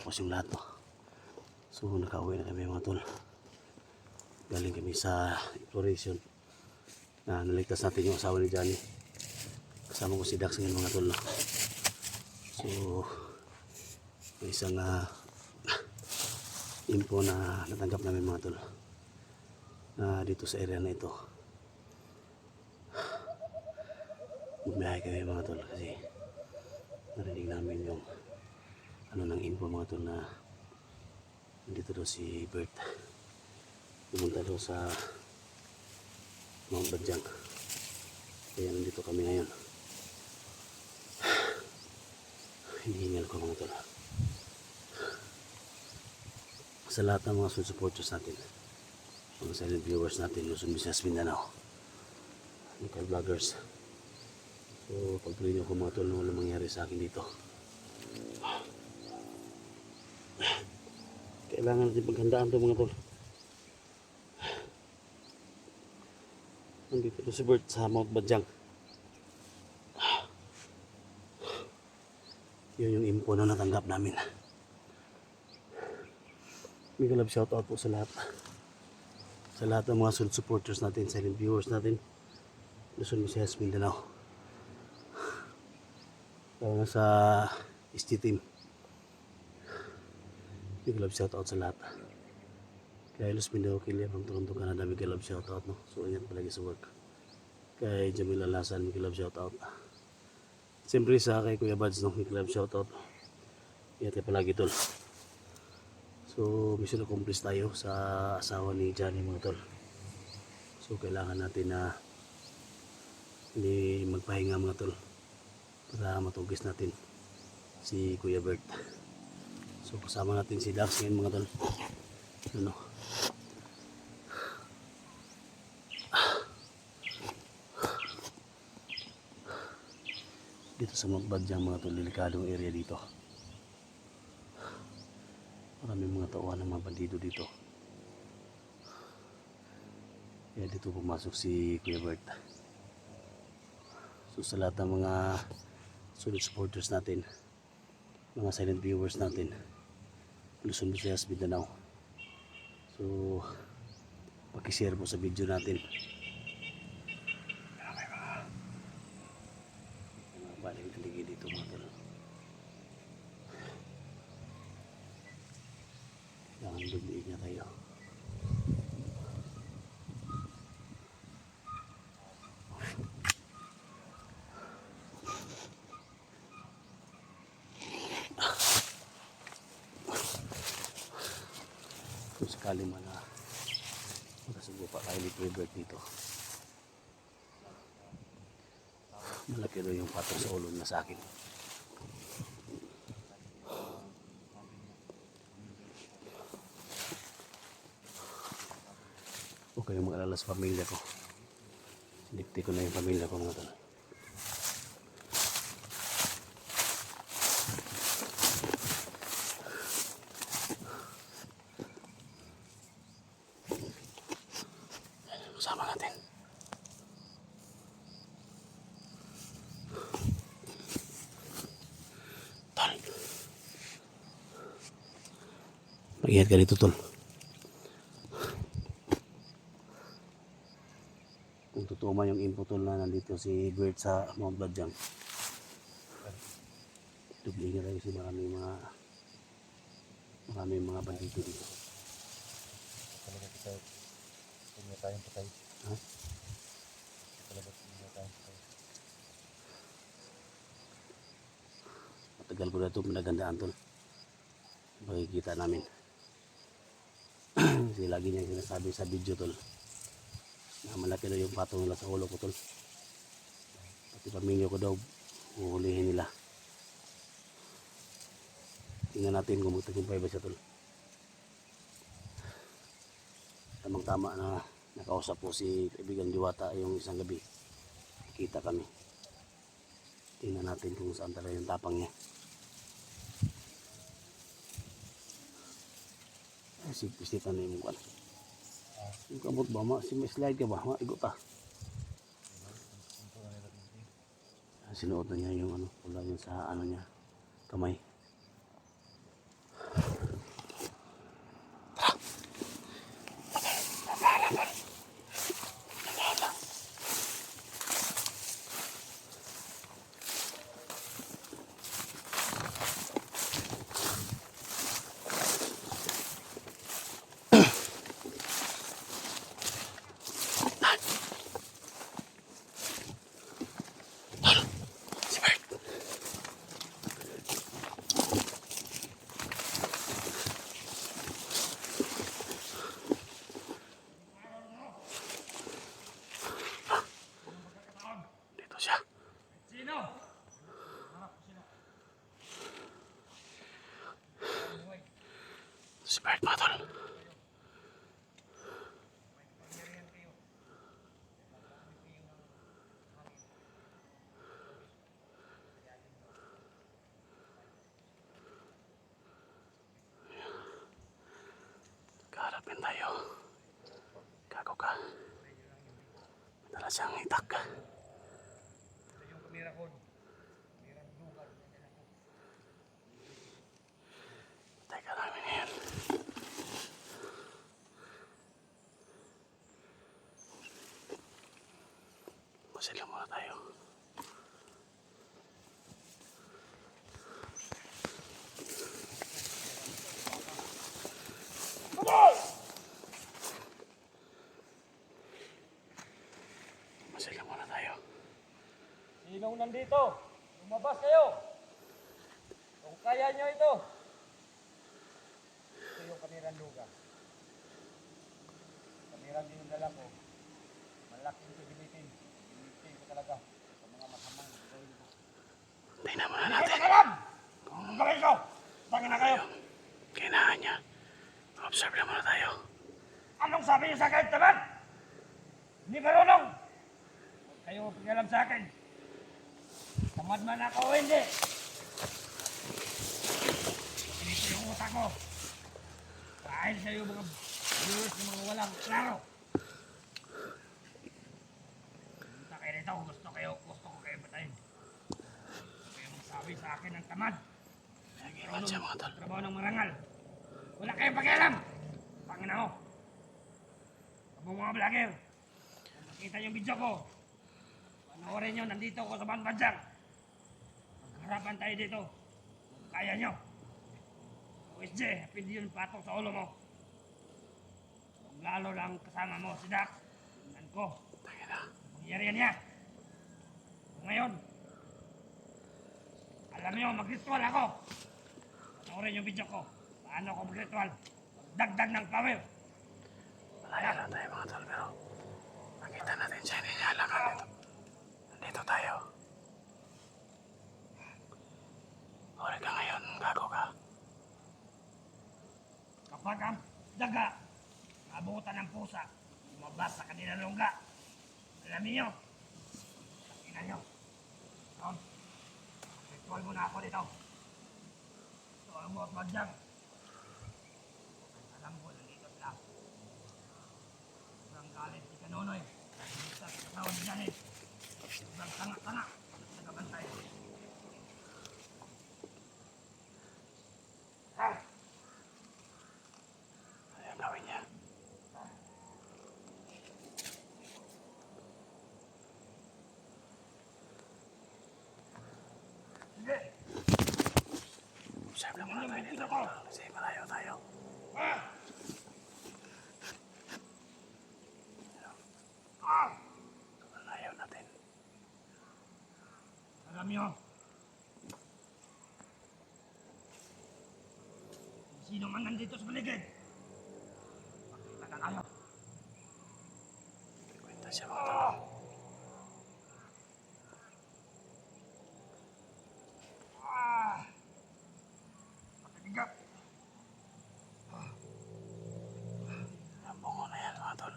natapos yung lahat, no? So nakauwi na kami mga tol. Galing kami sa exploration na naligtas natin yung asawa ni Johnny. Kasama ko si Dax ngayon mga tol, no? So may isang info na natanggap namin mga tol na dito sa area na ito bumiyahe kami mga tol kasi narinig namin yung ano ng info mga tol na nandito daw si Bert, pumunta daw sa Mount Badyang, kaya nandito kami ngayon. Hinihingal ko mga tol sa lahat ng mga supporters natin, mga silent viewers natin, Luzon, Visayas, Mindanao, local vloggers. So pagtuloy niyo ko mga tol na walang mangyari sa akin dito. Kailangan natin paghandaan ito mga tol. Nandito to si Bert sa Mount Badyang. Yun yung info na natanggap namin. Big love shout out po sa lahat. Sa lahat ng mga solid supporters natin, silent viewers natin, Luzon, Visayas, Mindanao. Lalo na sa ST team. Big love shout out sa lahat. Kay Luz Mindanao Kilia from Toronto, Canada, big love shout out, no? So ingat palagi sa work. Kay Jamila Lasan, big love shout out. Siyempre sa kay Kuya Bads, no? Big love shout out. Ingat kayo palagi tol. So mission accomplished tayo sa asawa ni Johnny mga tol. So kailangan natin na hindi magpahinga mga tol para matugis natin si Kuya Bert. So kasama natin si Dax ngayon mga tol. Ano? Dito sa Mount Badyang mga tol, delikadong area dito. Maraming mga tauhan ng mga bandido dito. Kaya dito pumasok si Kuya Bert. So sa lahat ng mga solid supporters natin, mga silent viewers natin, Luzon, Visayas, Mindanao, so pakishare po sa video natin. Mga baling-baling dito mga tol. Kailangan lumiig na tayo. Kung sakali man na magkasugupa kayo ni Kuya Bert dito, malaki daw yung patong sa ulo na sa akin. Huwag kayong mag-alala sa pamilya ko. Dikti ko na yung pamilya ko mga tol. Kasama natin. Tol. Mag-ingat ka dito tol. Kung totoo man yung info tol na nandito si Bert sa Mount Badyang, dublihin tayo kasi maraming mga bandido dito. Talaga kita punya tayong patay. Ha? Talaga punya tayong patay. Matagal ko na ito pinagandaan tol. Makikita namin. Kasi lagi niya sinasabi sa video tol na malaki daw yung patong nila sa ulo ko tol. Pati pamilya ko daw uhulihin nila. Tingnan natin kung magtagumpay ba siya tol. Tamang tama na nakausap po si kaibigan Diwata yung isang gabi. Kita kami. Tingnan natin kung saan talaga yung tapang niya. Sip-sipan na yung mukha. Yung kamot ba? May slide ka ba? Maigot ta. Sinuot na niya yung pula yun sa niya, kamay. Si Bert mga tol. Kaharapin tayo. Gago ka. Dala siyang itak. Yung kamera ko. Kamerang lugar. Teka namin yan. Masila muna tayo. Masila muna tayo. Sinong nandito? Lumabas kayo. Kung kaya nyo ito. Ito yung kamerang lugar. Kamerang din yung dala ko. Malaking gamitin. Gamitin ko talaga sa mga masamang gawin ko. Tingnan muna Hindi natin. kayo alam! Ang gawin ko! Tangin na kayo! Kinahan niya. Observe lang muna tayo. Anong sabi niyo sa akin, tamad? Hindi marunong! Huwag kayo pakialam sa akin. Tamad man ako o hindi. Pinito yung utak ko. Dahil sa iyo mga viewers na mga walang klaro. Punta kayo rito. Gusto ko kayo batayin. Gusto kayo magsabi sa akin ng tamad. Nag-iwan siya mga tol. Trabaho ng marangal. Wala kayong pakialam. Pangina mo. Ang mga vlogger. Kung makita yung video ko, panoorin nyo, nandito ako sa Banbanjang. Magharapan tayo dito. Kung kaya nyo. OSJ, pindi yun patok sa ulo mo. Kung lalo lang kasama mo si Dax, tingnan ko. Tangina. Pangyarihan niya. Kung ngayon, alam nyo, mag-ritual ako. Panoorin yung video ko. Paano ako mag-ritual? Dagdag ng power. Malaya lang tayo mga tol, pero nakita natin siya, hindi niya alam nandito. Nandito tayo. Uri ka ngayon, gago ka. Kapag ang daga, abutan ng pusa, lumabas sa kanilang lungga. Alam niyo, sakinan niyo. Noon, ritual muna ako dito. Ito ang mga Banjang. Alam ko, nandito sila. Sobrang galit si Kanonoy. Sa kasawad ni Janet. Sobrang tanga-tanga. Nagabantay. Ah! Ano yung gawin niya? Sige! Observe lang muna tayo dito mga tol, kasi malayo tayo. Ah! Ah! Malayo natin. Alam niyo, sino man nandito sa paligid, makita na kayo. Kwenta siya mga tol. Ah! Makibigat. Ang bungo na yan mga tol.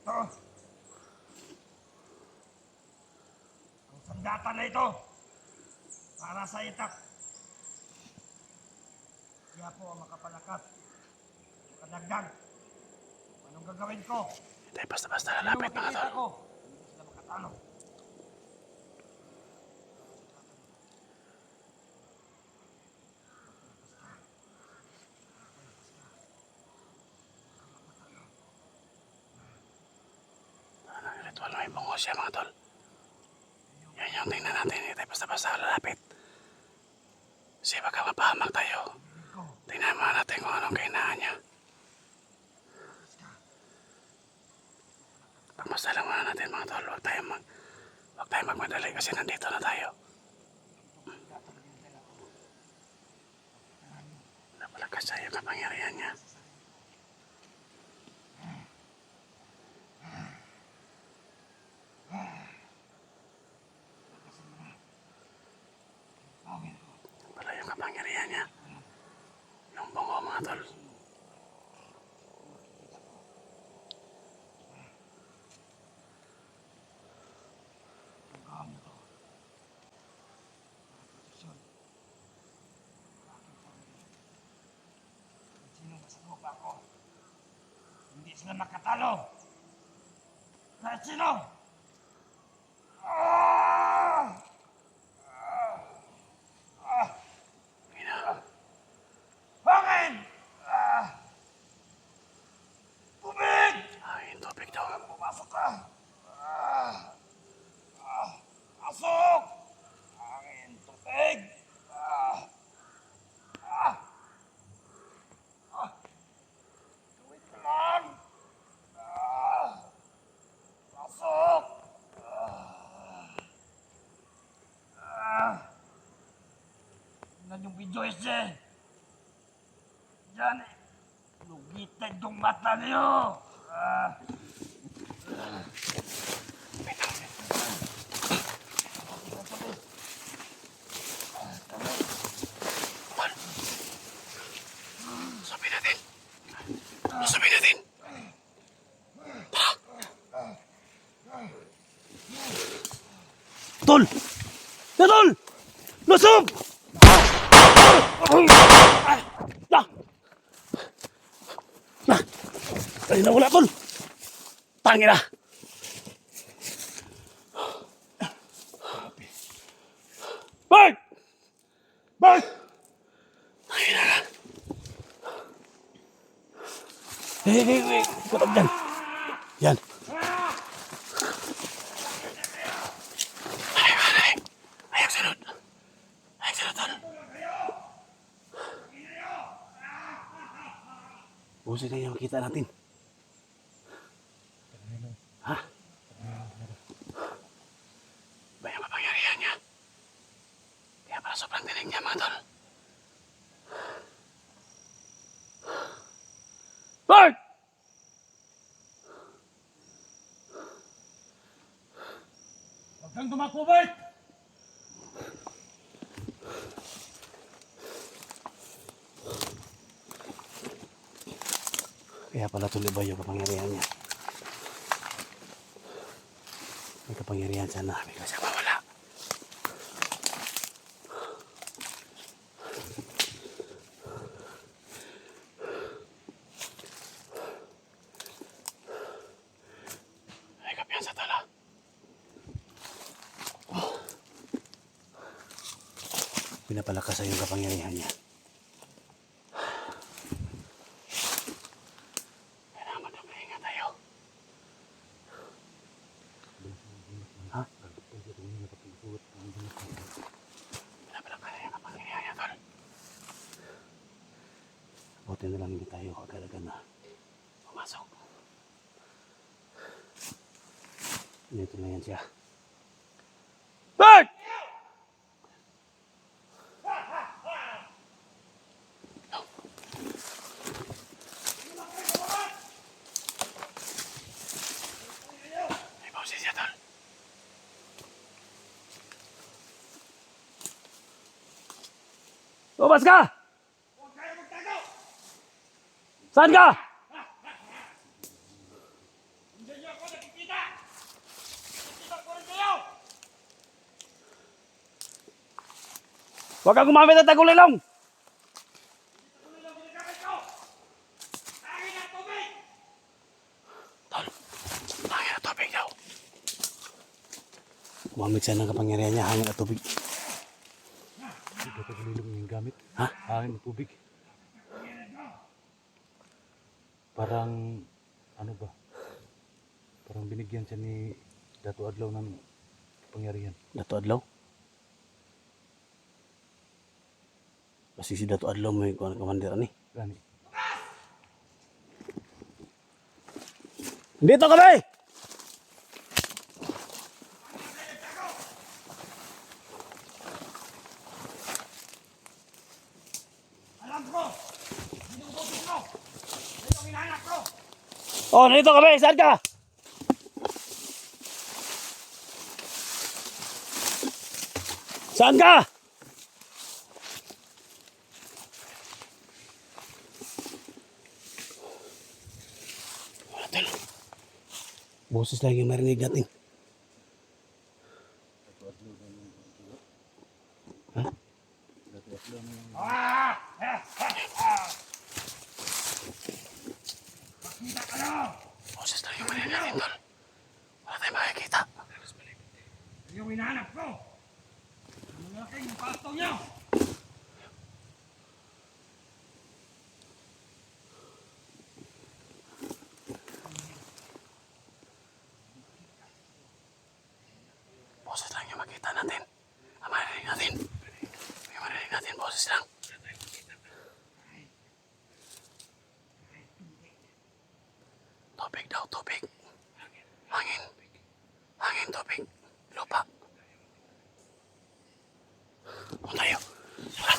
Ito. Ang sandata na ito. Para sa itak. Kaya po ang makapalakas. Makadagdag. Anong gagawin ko? Hindi basta-basta lalapit mga Makikita tol. ko. Hindi sila makatalo. Ano ang ritual, may bungo siya mga tol. Yan yung tingnan natin, hindi basta-basta lalapit. Kasi baka mapahamak tayo. Tingnan muna natin kung anong kainahan niya. Pagmasta lang muna natin mga tol, huwag tayo magmadali kasi nandito na tayo. Napalakas tayo kapangyarihan niya. kapangyarihan niya. Yung bango mga tol. Sino masagot ako? Hindi sila makatalo. Kahit sino! Hangin! Tubig! Ay, tubig daw. Pumasok ka! Pasok! Hangin, tubig! Gawin ko lang! Pasok! Tingnan yung video, SJ! Diyan eh! Lugitan yung mata niyo! Sabi natin. Sabi natin. Tol! Ya, Tol! Lusob! Kanina wala, Tol! Tangina! Bert! Bert! Tangina ka! Hey! Kutab dyan! Yan! Ayaw sunod! Ayaw sunod, Tol! Busin na yung makita natin. Ha? Ba yung kapangyarihan niya? Kaya pala sobrang dinig niya, mga tol. Bert! Huwag kang tumakbo, Bert! Kaya pala tuloy ba yung kapangyarihan niya? May kapangyarihan sana. Bigla siya mawala. Ay, kapiyan sa tala. Pinapalakas sa yung kapangyarihan niya. Kailangan magpahinga tayo. Ha? Pinapalakas sa yung kapangyarihan niya, tol. Buti na lang hindi tayo agad-agad na pumasok. Dito na yan siya. Bert! May pausin siya, tol. Lumabas ka! Huwag kayo magtago! Saan ka? Hindi niyo ako nakikita! Nakikita ko rin kayo! Huwag kang gumamit ng tagulilong! Ano lang ginagamit ko? Hangin at tubig! Tol, hangin at tubig daw. Gumamit siya ng kapangyarihan niya, hangin at tubig. Ito tagulilong yung gamit. Ha? Hangin at tubig. Parang, ano ba? Parang binigyan siya ni Dato Adlaw ng pangyarihan. Dato Adlaw? Kasi si Dato Adlaw may kamandir ni. Gani. Dito kami! Alam ko! Hindi ko bubis mo! Ito ang hinahanap ko! Oh, nandito kami! Saan ka? Saan ka? Boses lang yung marinig natin. Ha? Ah! Makita ka na! Boses lang yung marinig natin, tol. Wala tayong makikita. Yung hinahanap ko! Ang malaking pasto niyo! Boses lang yung makita natin. Ang marinig natin. Yung marinig natin, boses lang. Tubig daw, tubig. Hangin. Hangin, tubig. Lupa. Kung tayo. Tara.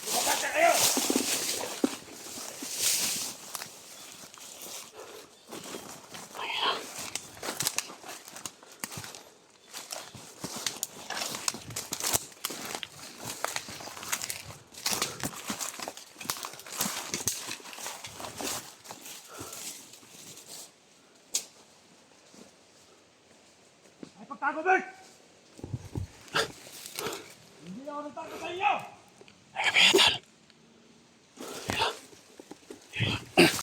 Lumabas na kayo! Hangin na. Ay pagtago, Bert! Hindi ako nagtago sa inyo! Ay, gabi na, tol. Tira. Tira.